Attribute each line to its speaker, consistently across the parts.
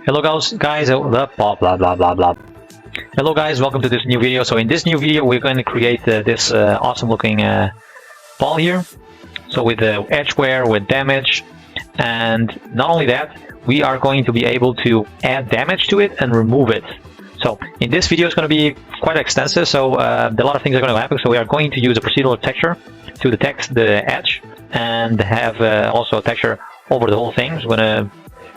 Speaker 1: Hello guys, blah blah blah blah blah blah. Hello guys, welcome to this new video. So in this new video we're going to create this awesome looking ball here. So with the edge wear, with damage, and not only that, we are going to be able to add damage to it and remove it. So in this video it's going to be quite extensive, so a lot of things are going to happen. So we are going to use a procedural texture to detect the edge and have also a texture over the whole thing.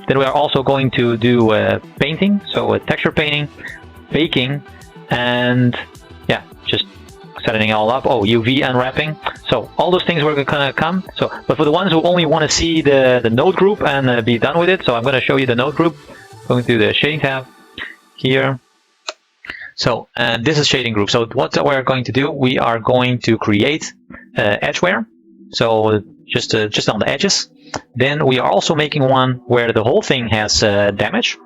Speaker 1: Then we are also going to do painting, so texture painting, baking, and yeah, just setting it all up. Oh, UV unwrapping. So all those things were gonna come. So, but for the ones who only want to see the node group and be done with it, so I'm going to show you the node group. Going to the shading tab here. So this is shading group. So what we're going to do, we are going to create edge wear. So just on the edges. Then we are also making one where the whole thing has damage.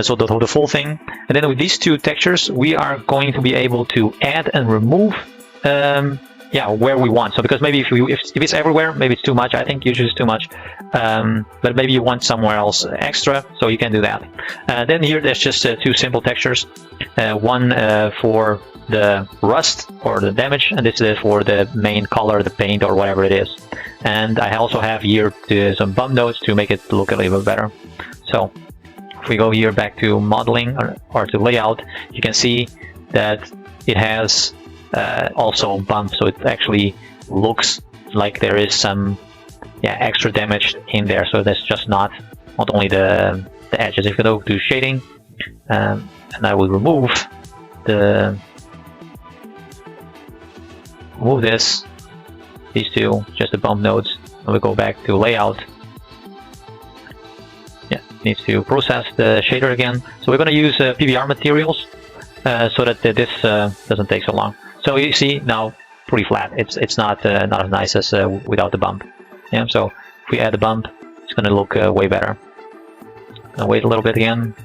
Speaker 1: So the full thing. And then with these two textures, we are going to be able to add and remove where we want. So because maybe if it's everywhere, maybe it's too much. I think usually it's too much. But maybe you want somewhere else extra, so you can do that. Then here there's just two simple textures. One for the rust or the damage, and this is for the main color, the paint or whatever it is. And I also have here some bump nodes to make it look a little bit better. So if we go here back to modeling or to layout, you can see that it has also bumps, so it actually looks like there is some extra damage in there. So that's just not only the edges. If you go to shading, and I will remove these two, just the bump nodes, and we go back to layout. Yeah, needs to process the shader again. So we're going to use PBR materials so that this doesn't take so long. So you see now pretty flat. It's not as nice as without the bump. Yeah. So if we add the bump, it's going to look way better. I'll wait a little bit again.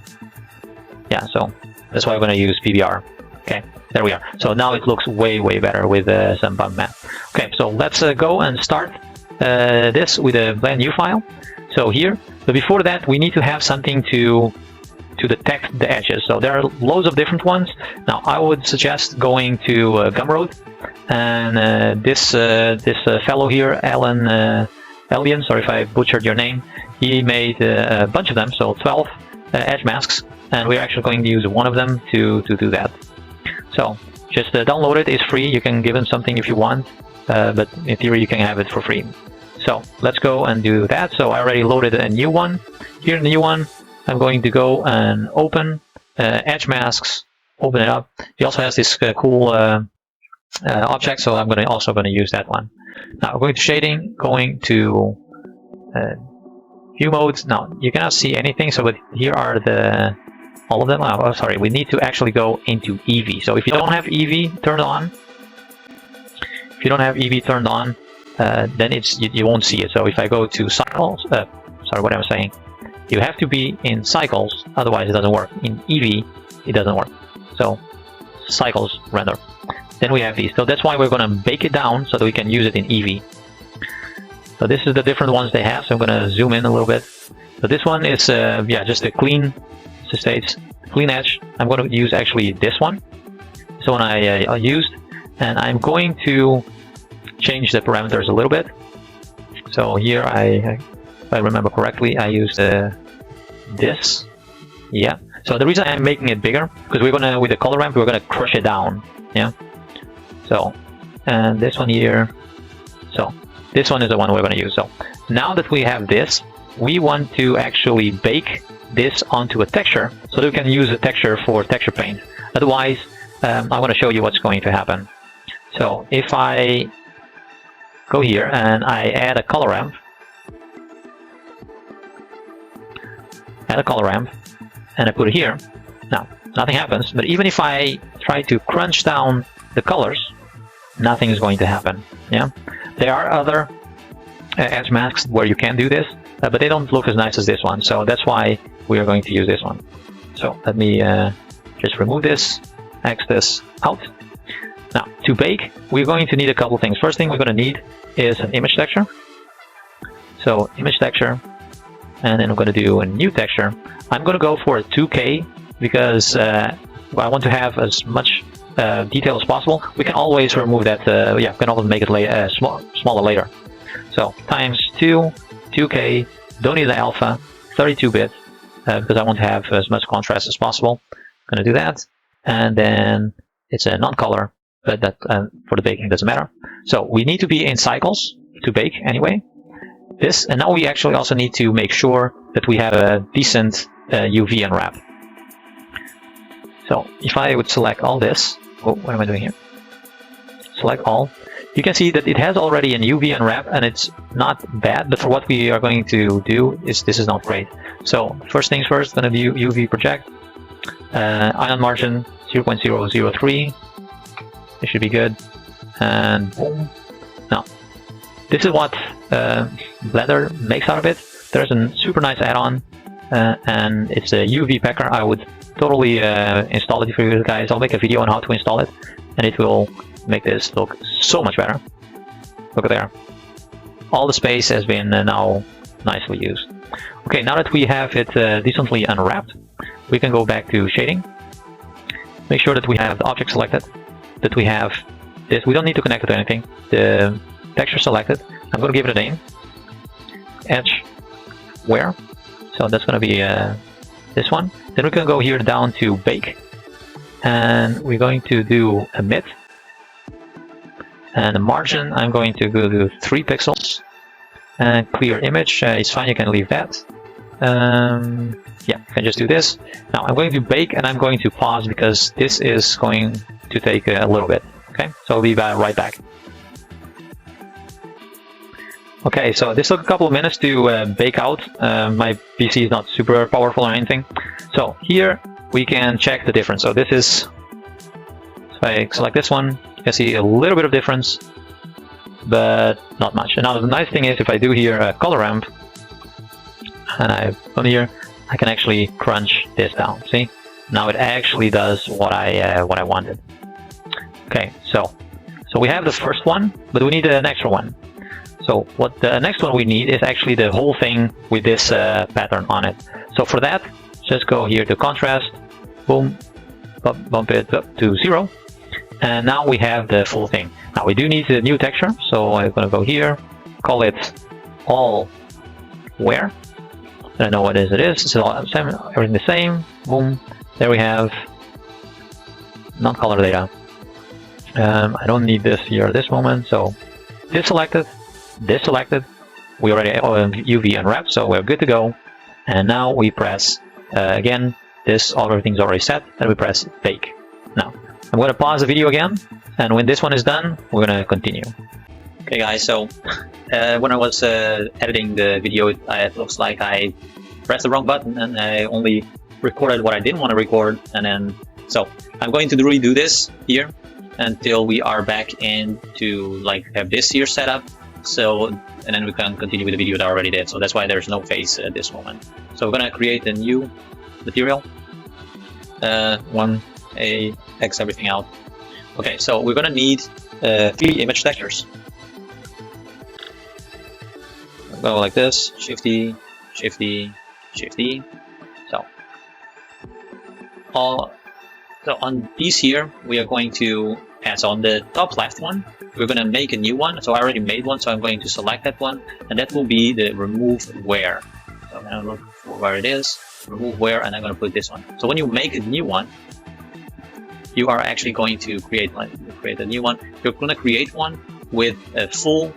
Speaker 1: Yeah. So that's why I'm going to use PBR. Okay. There we are. So now it looks way better with some bump map. Okay, so let's go and start this with a brand new file. So here, but before that, we need to have something to detect the edges. So there are loads of different ones. Now I would suggest going to Gumroad, and this fellow here, Elian, sorry if I butchered your name, he made a bunch of them, so 12 edge masks, and we're actually going to use one of them to do that. So just download it. It's free. You can give them something if you want, but in theory you can have it for free. So let's go and do that. So I already loaded a new one. Here in the new one, I'm going to go and open edge masks, open it up. He also has this cool object, so I'm also going to use that one. Now I'm going to shading, going to view modes. Now you cannot see anything, so but here are all of them. Oh, sorry, we need to actually go into EV. So if you don't have EV turned on, then you won't see it. So if I go to cycles, sorry, what am I saying? You have to be in cycles, otherwise it doesn't work. In EV, it doesn't work. So cycles render. Then we have these. So that's why we're going to bake it down so that we can use it in EV. So this is the different ones they have. So I'm going to zoom in a little bit. So this one is just a clean. States clean edge. I'm going to use actually this one. So one I used, and I'm going to change the parameters a little bit. So here if I remember correctly, I used this. Yeah. So the reason I'm making it bigger, because we're gonna, with the color ramp, we're gonna crush it down. Yeah. So, and this one here. So this one is the one we're gonna use. So now that we have this, we want to actually bake this onto a texture so that we can use a texture for texture paint. Otherwise, I'm going to show you what's going to happen. So if I go here and I add a color ramp, and I put it here, now nothing happens. But even if I try to crunch down the colors, nothing is going to happen. Yeah, there are other edge masks where you can do this, but they don't look as nice as this one. So that's why we are going to use this one. So let me just remove this, X this out. Now to bake, we're going to need a couple things. First thing we're going to need is an image texture. So image texture, and then I'm going to do a new texture. I'm going to go for a 2K because I want to have as much detail as possible. We can always remove that. Yeah, we can always make it smaller later. So times 2K. Don't need the alpha. 32-bit because I want to have as much contrast as possible. I'm going to do that, and then it's a non-color, but that for the baking doesn't matter. So we need to be in cycles to bake anyway. This, and now we actually also need to make sure that we have a decent UV unwrap. So if I would select all this, oh, what am I doing here? Select all. You can see that it has already an UV unwrap, and it's not bad, but for what we are going to do is this is not great. So first things first, going to do UV project, ion margin 0.003. It should be good, and boom. Now this is what Blender makes out of it. There's a super nice add-on, and it's a UV packer. I would totally install it for you guys. I'll make a video on how to install it, and it will make this look so much better. Look at there. All the space has been now nicely used. Okay, now that we have it decently unwrapped, we can go back to shading. Make sure that we have the object selected, that we have this. We don't need to connect it to anything. The texture selected. I'm going to give it a name. Edge where. So that's going to be this one. Then we can go here down to bake, and we're going to do emit. And the margin, I'm going to go to 3 pixels. And clear image, it's fine, you can leave that. Yeah, you can just do this. Now I'm going to bake, and I'm going to pause because this is going to take a little bit. Okay, so I'll be right back. Okay, so this took a couple of minutes to bake out. My PC is not super powerful or anything. So here we can check the difference. So this is, if I select this one, you can see a little bit of difference, but not much. And now the nice thing is, if I do here a color ramp, and I put here, I can actually crunch this down. See, now it actually does what I wanted. Okay, so we have the first one, but we need an extra one. So what the next one we need is actually the whole thing with this pattern on it. So for that, just go here to contrast, boom, bump it up to 0. And now we have the full thing. Now we do need a new texture, so I'm going to go here, call it all where. I don't know what it is. It's all everything the same. Boom. There we have non-color data. I don't need this here at this moment, so this selected, this selected. We already UV unwrapped, so we're good to go. And now we press again. This everything's already set, and we press bake. Now I'm going to pause the video again, and when this one is done, we're going to continue. Okay guys, so when I was editing the video, it looks like I pressed the wrong button and I only recorded what I didn't want to record, and then so I'm going to redo this here until we are back in to like have this here set up, so and then we can continue with the video that I already did. So that's why there's no face at this moment. So we're going to create a new material, X everything out. Okay, so we're gonna need 3 image textures. Go like this, shifty, shifty, shifty. So on these here, we are going to add on the top left one. We're gonna make a new one. So I already made one, so I'm going to select that one, and that will be the remove where. So I'm gonna look for where it is, remove where, and I'm gonna put this one. So when you make a new one, you are actually going to create a new one. You're going to create one with a full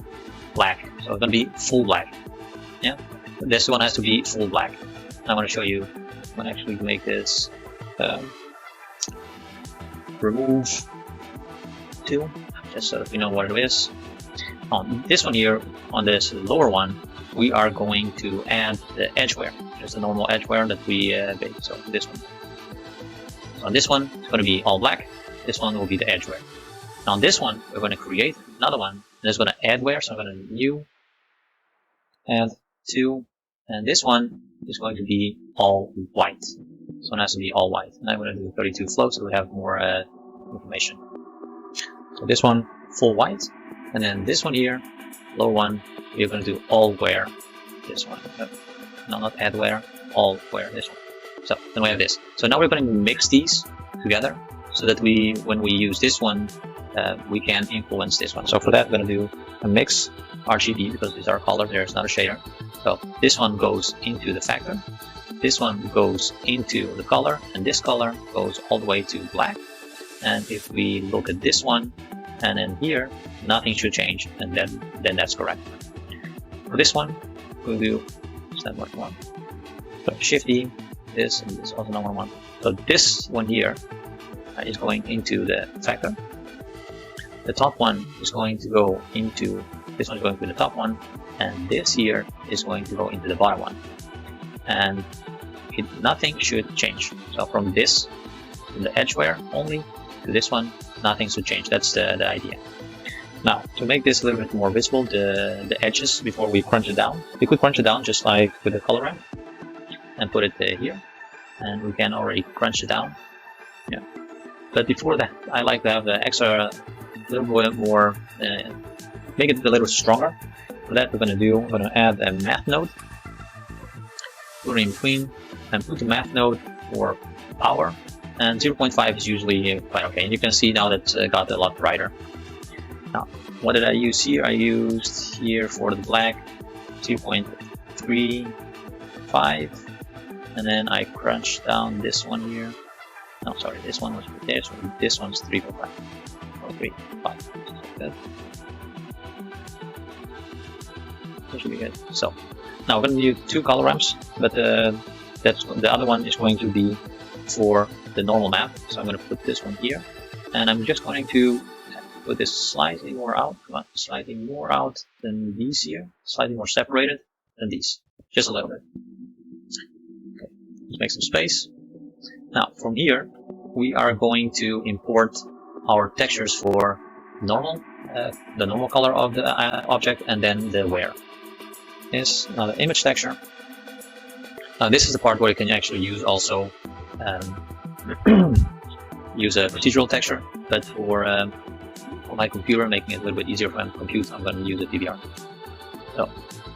Speaker 1: black. So it's going to be full black. Yeah, this one has to be full black. I'm going to show you. I'm going to actually make this remove 2, just so that we know what it is. On this one here, on this lower one, we are going to add the edgeware, just the normal edgeware that we made. So this one. On this one, it's going to be all black. This one will be the edgeware. Now on this one, we're going to create another one, and it's going to add where. So I'm going to new, add 2, and this one is going to be all white. So it has to be all white. And I'm going to do 32 float so we have more information. So this one, full white, and then this one here, lower one, we're going to do all where. This one. no, not add where, all where, this one. So then we have this. So now we're going to mix these together so that when we use this one, we can influence this one. So for that, we're going to do a mix RGB because these are colors, there's not a shader. So this one goes into the factor, this one goes into the color, and this color goes all the way to black. And if we look at this one, and then here, nothing should change, and then that's correct. For this one, we'll do standard one. So Shift D, this, and this also number one. So this one here is going into the factor. The top one is going to go into, this one is going to the top one, and this here is going to go into the bottom one. And nothing should change. So from this, from the edgeware only, to this one, nothing should change. That's the idea. Now, to make this a little bit more visible, the edges, before we crunch it down, we could crunch it down just like with the color ramp and put it here, and we can already crunch it down. Yeah. But before that, I like to have the extra little bit more, make it a little stronger. For that, we're going to add a math node, put it in between, and put the math node for power. And 0.5 is usually quite okay. And you can see now that got a lot brighter. Now, what did I use here? I used here for the black 2.35, and then I crunched down this one here. No, sorry, this one was there, so this one's 3.5 or 3.5. Good. That should be good. So now we're going to do 2 color ramps, but that's the other one is going to be for the normal map. So I'm going to put this one here, and I'm just going to put this slightly more out, slightly more out than these here, slightly more separated than these, just a little bit. Okay, let's make some space. Now from here, we are going to import our textures for normal, the normal color of the object, and then the where. This now the image texture. Now this is the part where you can actually use also use a procedural texture, but for my computer, making it a little bit easier for me to compute, I'm going to use a PBR. So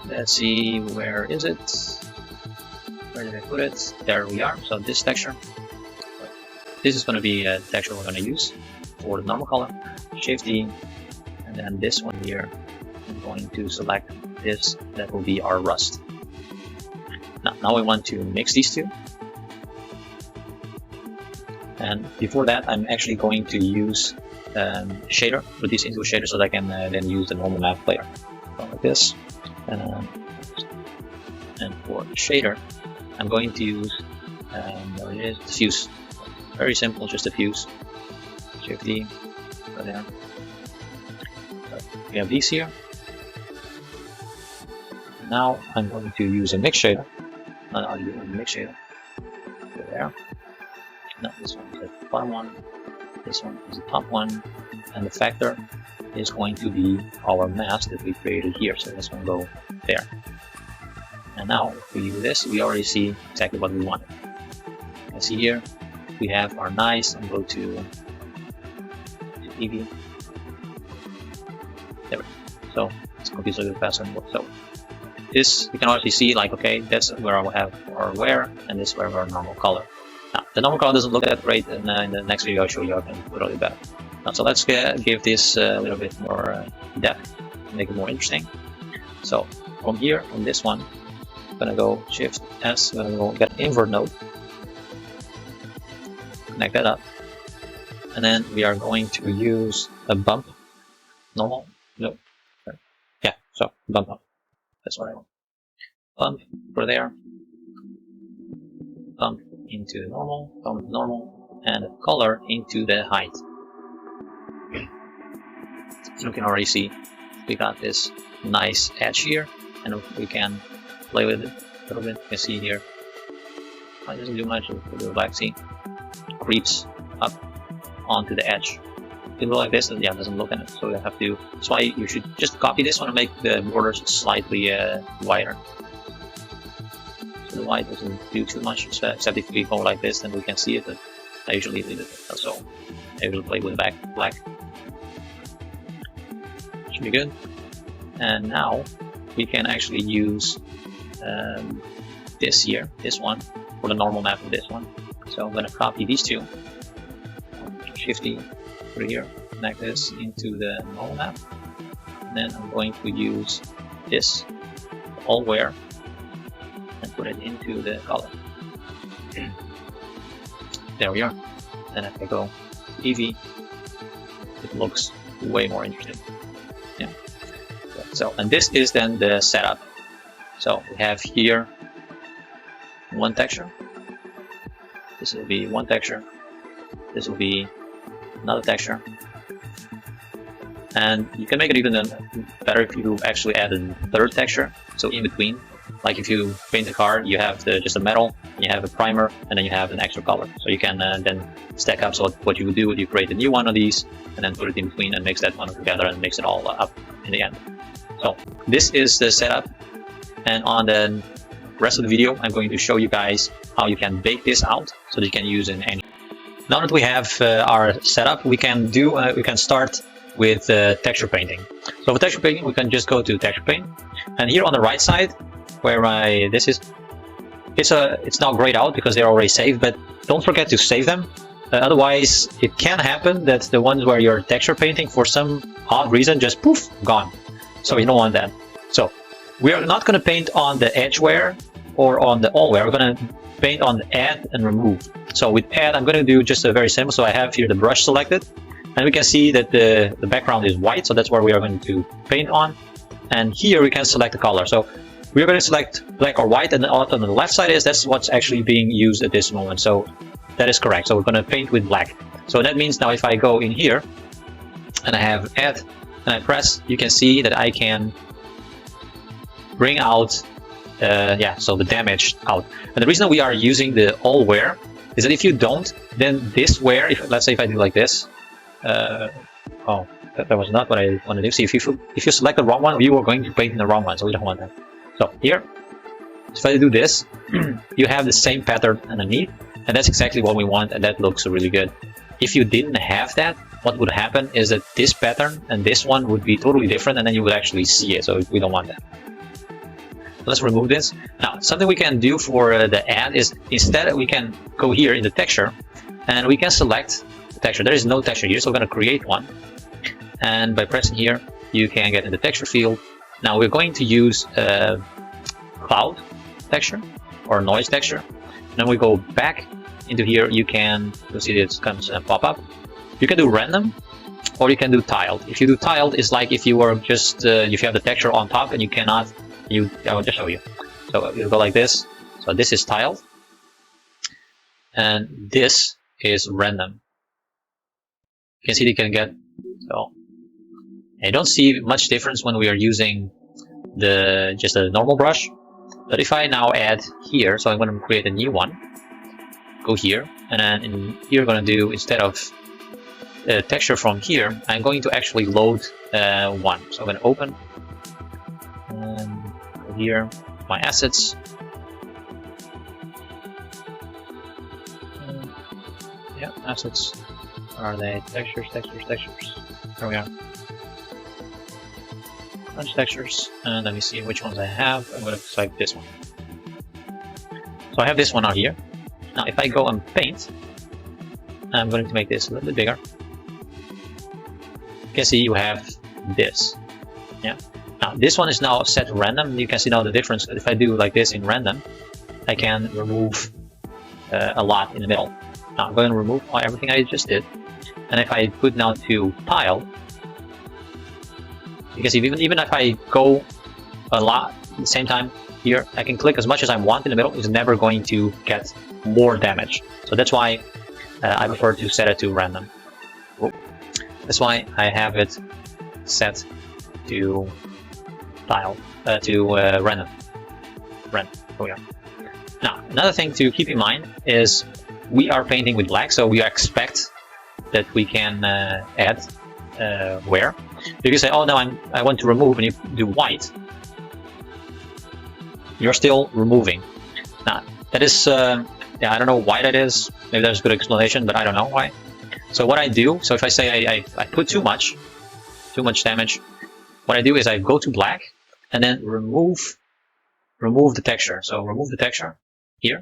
Speaker 1: let's see, where is it? Where did I put it? There we are. So this texture, this is going to be a texture we're going to use for the normal color. Shift D, and then this one here, I'm going to select this. That will be our rust. Now we want to mix these two. And before that, I'm actually going to use shader, put these into a shader so that I can then use the normal map layer. So like this. And for shader, I'm going to use there it is, diffuse. Very simple, just diffuse. Shift D, right there. So we have these here. Now I'm going to use a mix shader. I'll use a mix shader. Go there. No, this one is the bottom one, this one is the top one, and the factor is going to be our mask that we created here, so this one go there. And now, if we do this, we already see exactly what we wanted. You can see here, we have our nice, and go to TV. There we go. So, it's going to be a little faster. So, this, you can already see, like, okay, that's where I will have our wear, and this is where our normal color. Now, the normal color doesn't look that great, and in the next video I'll show you how I can put it better. Now, so let's give this a little bit more depth, make it more interesting. So from here, from this one, I'm gonna go Shift S, I'm gonna go get an invert node, connect that up, and then we are going to use a bump, normal, no, yeah, so bump up, that's what I want. Bump for there, bump into the normal, bump normal, and the color into the height. So you can already see we got this nice edge here, and we can play with it a little bit. You can see here, it doesn't do much with the black, see, creeps up onto the edge. If you go like this, then yeah, it doesn't look in it. So you have to, that's why you should just copy this one and make the borders slightly wider. So the white doesn't do too much, except if we go like this, then we can see it, but I usually leave it. So I will play with the black. Should be good. And now we can actually use this here, this one, for the normal map of this one. So I'm going to copy these two, Shift-E, put it here, connect this into the normal map. And then I'm going to use this all where and put it into the color. There we are. Then if I go Eevee, it looks way more interesting. Yeah. So, and this is then the setup. So we have here one texture. This will be one texture. This will be another texture. And you can make it even better if you actually add a third texture. So in between, like if you paint the car, you have just a metal, you have a primer, and then you have an extra color. So you can then stack up. So what you would do, you create a new one of these, and then put it in between and mix that one together and mix it all up in the end. So this is the setup. And on the rest of the video, I'm going to show you guys how you can bake this out so that you can use it in any. Now that we have our setup, we can start with texture painting. So for texture painting, we can just go to texture paint, and here on the right side, where this is, it's now grayed out because they're already saved. But don't forget to save them. Otherwise, it can happen that the ones where you're texture painting for some odd reason just poof, gone. So you don't want that. So we are not going to paint on the edge wear or on the all wear. We're going to paint on the add and remove. So with add, I'm going to do just a very simple. So I have here the brush selected, and we can see that the background is white. So that's where we are going to paint on. And here we can select the color. So we're going to select black or white, and then on the left side that's what's actually being used at this moment. So that is correct. So we're going to paint with black. So that means now if I go in here and I have add and I press, you can see that I can bring out so the damage out. And the reason we are using the all wear is that if you don't, then this wear, let's say if I do like this, that was not what I wanted to do. See, if you select the wrong one, you are going to paint in the wrong one, so we don't want that. So here, if I do this, you have the same pattern underneath, and that's exactly what we want, and that looks really good. If you didn't have that, what would happen is that this pattern and this one would be totally different, and then you would actually see it, so we don't want that. Let's remove this. Now, something we can do for the add is instead we can go here in the texture, and we can select the texture. There is no texture here, so we're going to create one. And by pressing here, you can get in the texture field. Now we're going to use cloud texture or noise texture. Then we go back into here. You'll see it comes and pop up. You can do random, or you can do tiled. If you do tiled, it's like if you were just if you have the texture on top and you cannot. I will just show you. So you go like this. So this is tiled, and this is random. You can see you can get. So I don't see much difference when we are using just a normal brush. But if I now add here, so I'm going to create a new one. Go here, and then in here I'm going to do, instead of texture from here, I'm going to actually load one. So I'm going to open and go here, my assets. Yeah, assets. Are they textures? There we are. Bunch of textures, and let me see which ones I have. I'm going to select this one. So I have this one out here. Now if I go and paint, I'm going to make this a little bit bigger. You can see you have this. Yeah. Now this one is now set random. You can see now the difference. If I do like this in random, I can remove a lot in the middle. Now I'm going to remove everything I just did. And if I put now to tile, because even if I go a lot at the same time here, I can click as much as I want in the middle. It's never going to get more damage. So that's why I prefer to set it to random. That's why I have it set to tile, random. Oh yeah. Now another thing to keep in mind is we are painting with black, so we expect that we can add wear. You can say, oh no, I want to remove, and you do white. You're still removing. Now that is, I don't know why that is. Maybe there's a good explanation, but I don't know why. So what I do, so if I say I put too much damage, what I do is I go to black and then remove remove the texture. So remove the texture here.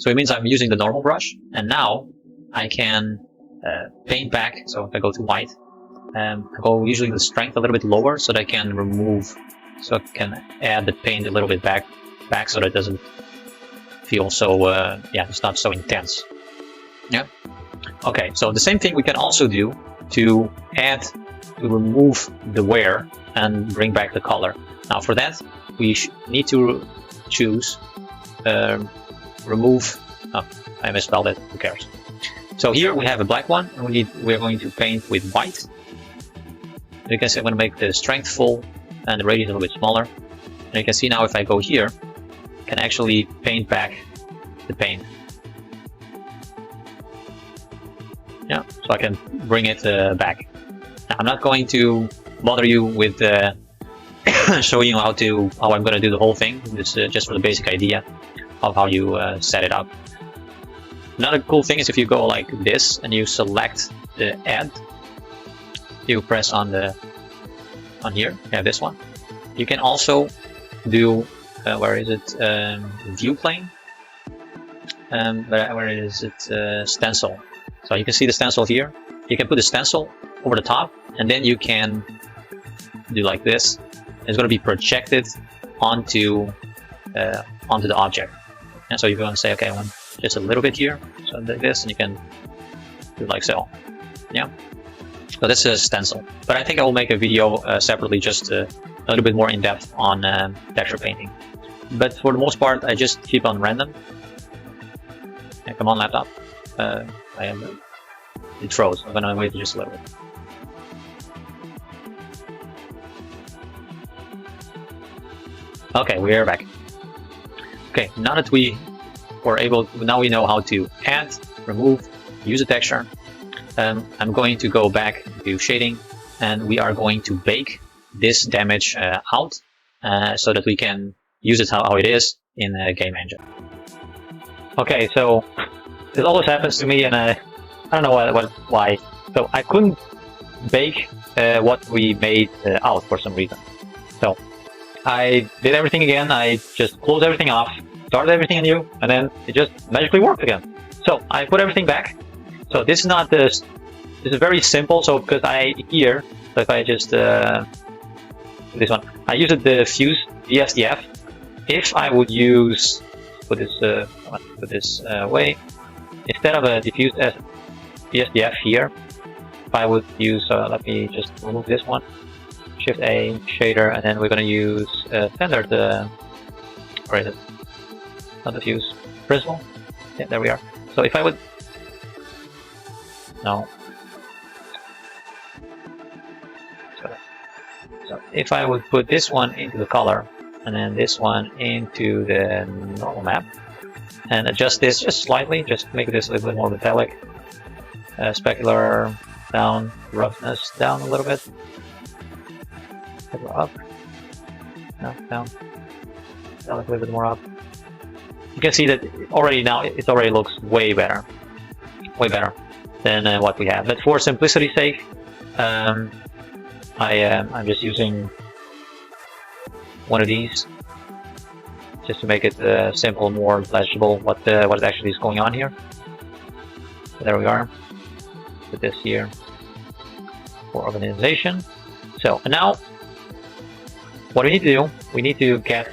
Speaker 1: So it means I'm using the normal brush, and now I can paint back. So if I go to white, I go usually the strength a little bit lower so that I can remove, so I can add the paint a little bit back so that it doesn't feel so, yeah, it's not so intense. Yeah. Okay, so the same thing we can also do to remove the wear and bring back the color. Now for that, we need to choose remove. Oh, I misspelled it. Who cares? So here we have a black one, and we're going to paint with white. You can see I'm going to make the strength full and the radius a little bit smaller. And you can see now if I go here, I can actually paint back the paint. Yeah, so I can bring it back. Now, I'm not going to bother you with showing you how I'm going to do the whole thing. This is just for the basic idea of how you set it up. Another cool thing is if you go like this and you select the add, you press on here. You have this one. You can also do where is it? View plane. Where is it? Stencil. So you can see the stencil here. You can put the stencil over the top, and then you can do like this. It's going to be projected onto the object. And so you're going to say, okay, I want just a little bit here, so like this, and you can do like so. Yeah. So this is a stencil, but I think I will make a video separately, just a little bit more in depth on texture painting. But for the most part, I just keep on random. Yeah, come on, laptop. It froze. I'm gonna wait just a little bit. Okay, we are back. Okay, now that we were able, now we know how to add, remove, use a texture. I'm going to go back to shading, and we are going to bake this damage out so that we can use it how it is in a game engine. Okay, so this always happens to me, and I don't know why. So I couldn't bake what we made out for some reason. So I did everything again. I just closed everything off, started everything anew, and then it just magically worked again. So I put everything back. So this is not this. This is very simple. So because so if I just this one, I used the fuse VSDF. If I would use put this way, instead of a diffuse VSDF here, if I would use let me just remove this one, Shift A, shader, and then we're gonna use standard. Where is it? Not diffuse, Prismal. Yeah, there we are. So if I would So if I would put this one into the color, and then this one into the normal map, and adjust this just slightly, just make this a little bit more metallic, specular down, roughness down a little bit, up, no, down, a little bit more up. You can see that already now it already looks way better than what we have. But for simplicity's sake, I'm just using one of these just to make it simple, more legible what actually is going on here. So there we are. Put this here for organization. So and now, what we need to do, we need to get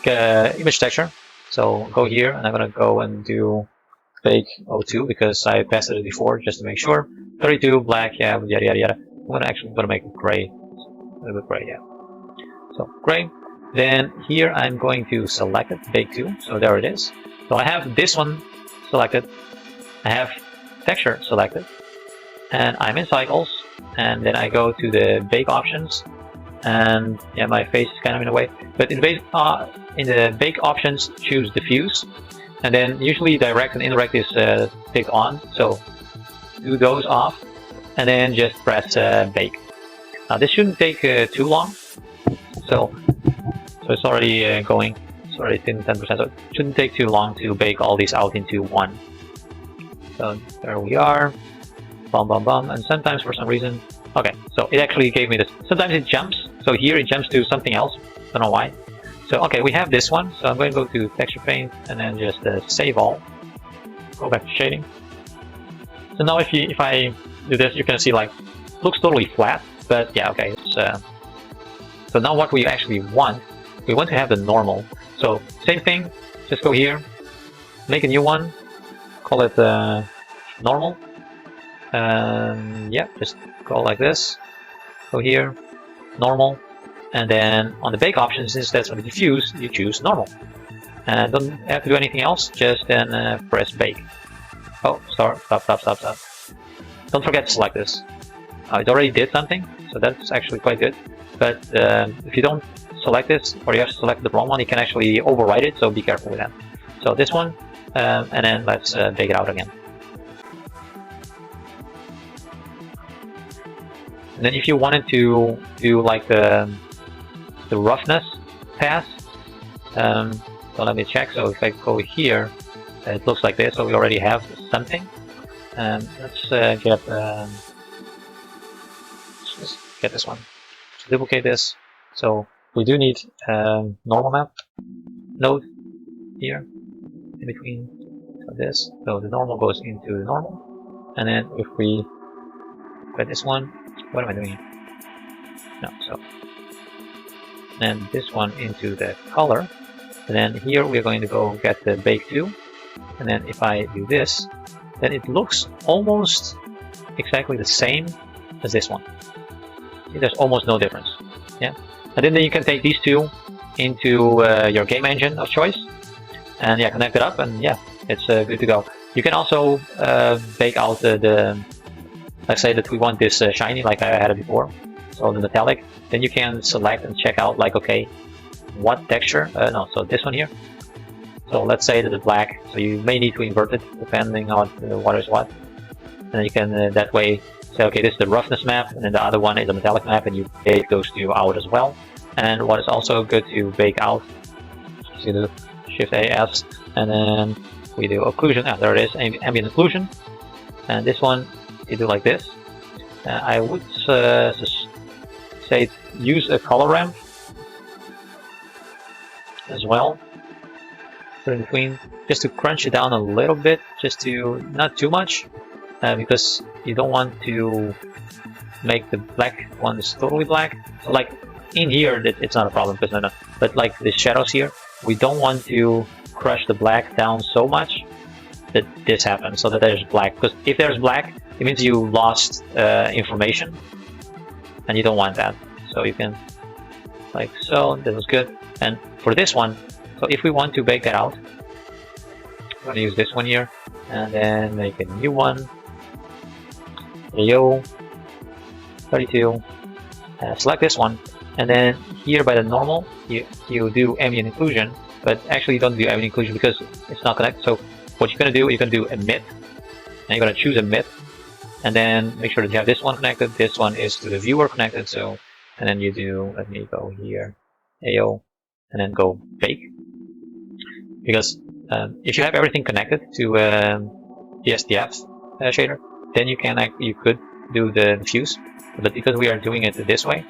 Speaker 1: image texture. So go here, and I'm gonna go and do fake 02 because I tested it before just to make sure. 32 black, yeah, yada yada yada. I'm gonna make it gray, a little bit gray, yeah. So gray. Then here I'm going to select it, bake 2. So there it is. So I have this one selected. I have texture selected, and I'm in cycles. And then I go to the bake options, and yeah, my face is kind of in the way. But in the bake options, choose diffuse, and then usually direct and indirect is picked on. So do those off, and then just press bake. Now this shouldn't take too long. So it's already going. It's already 10%. So it shouldn't take too long to bake all these out into one. So there we are. Bum bum bum. And sometimes for some reason, okay. So it actually gave me this. Sometimes it jumps. So here it jumps to something else. Don't know why. So okay, we have this one. So I'm going to go to texture paint and then just save all. Go back to shading. So now if I do this, you can see like looks totally flat. But yeah, okay. So now what we actually want, we want to have the normal. So same thing. Just go here, make a new one, call it normal. Yeah, just go like this. Go here, normal, and then on the bake options, instead of diffuse, you choose normal. And don't have to do anything else. Just then press bake. Oh, stop. Don't forget to select this. It already did something, so that's actually quite good. But if you don't select this, or you have to select the wrong one, you can actually overwrite it, so be careful with that. So this one, and then let's bake it out again. And then if you wanted to do like the roughness pass, so let me check. So if I go here, it looks like this, so we already have something. Let's get this one. Let's duplicate this. So we do need normal map node here in between this. So the normal goes into the normal, and then if we get this one, what am I doing here? No, so and this one into the color, and then here we're going to go get the bake 2, and then if I do this, then it looks almost exactly the same as this one. See, there's almost no difference. Yeah, and then you can take these two into your game engine of choice, and yeah, connect it up, and yeah, it's good to go. You can also bake out the let's say that we want this shiny like I had it before, so the metallic. Then you can select and check out like, okay, what texture? No, so this one here. So let's say that the black. So you may need to invert it depending on what is what. And you can that way say, okay, this is the roughness map, and then the other one is the metallic map, and you bake those two out as well. And what is also good to bake out, so you do Shift AS, and then we do occlusion. There it is, ambient occlusion. And this one you do like this. I would say use a color ramp as well. Put in between, just to crunch it down a little bit, just to not too much, because you don't want to make the black ones totally black. So like in here, it's not a problem, because but like the shadows here, we don't want to crush the black down so much that this happens, so that there's black. Because if there's black, it means you lost information, and you don't want that. So you can, like so, that was good. And for this one, so if we want to bake that out, I'm going to use this one here, and then make a new one. AO 32. Select this one, and then here by the normal, you do ambient occlusion, but actually you don't do ambient occlusion because it's not connected. So what you're going to do, you're going to do emit, and you're going to choose emit, and then make sure that you have this one connected. This one is to the viewer connected. So, and then you do, let me go here, AO, and then go bake. Because if you have everything connected to the SDF shader, then you could do the diffuse. But because we are doing it this way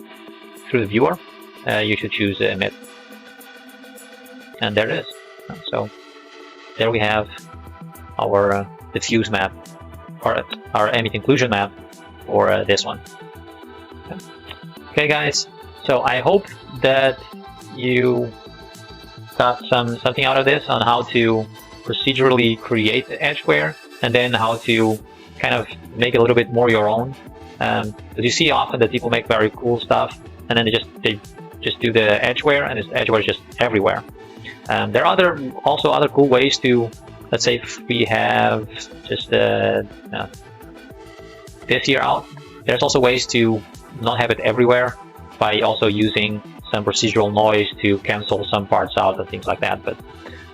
Speaker 1: through the viewer, you should choose emit. And there it is. So there we have our diffuse map, or our ambient occlusion map for this one. Okay, guys. So I hope that you got something out of this on how to procedurally create the edgeware, and then how to kind of make it a little bit more your own. Because you see often that people make very cool stuff, and then they just do the edgeware, and this edgeware is just everywhere. There are also other cool ways to, let's say if we have just this here out, there's also ways to not have it everywhere by also using some procedural noise to cancel some parts out and things like that. But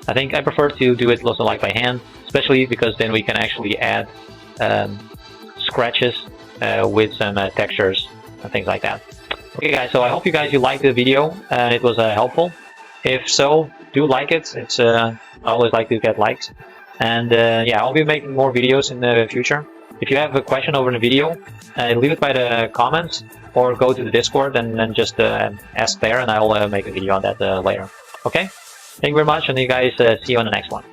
Speaker 1: I think I prefer to do it also like by hand, especially because then we can actually add scratches with some textures and things like that. Okay guys, so I hope you liked the video and it was helpful. If so, do like it. It's I always like to get likes. And yeah, I'll be making more videos in the future. If you have a question over the video, leave it by the comments, or go to the Discord and just ask there, and I'll make a video on that later. Okay? Thank you very much, and you guys see you on the next one.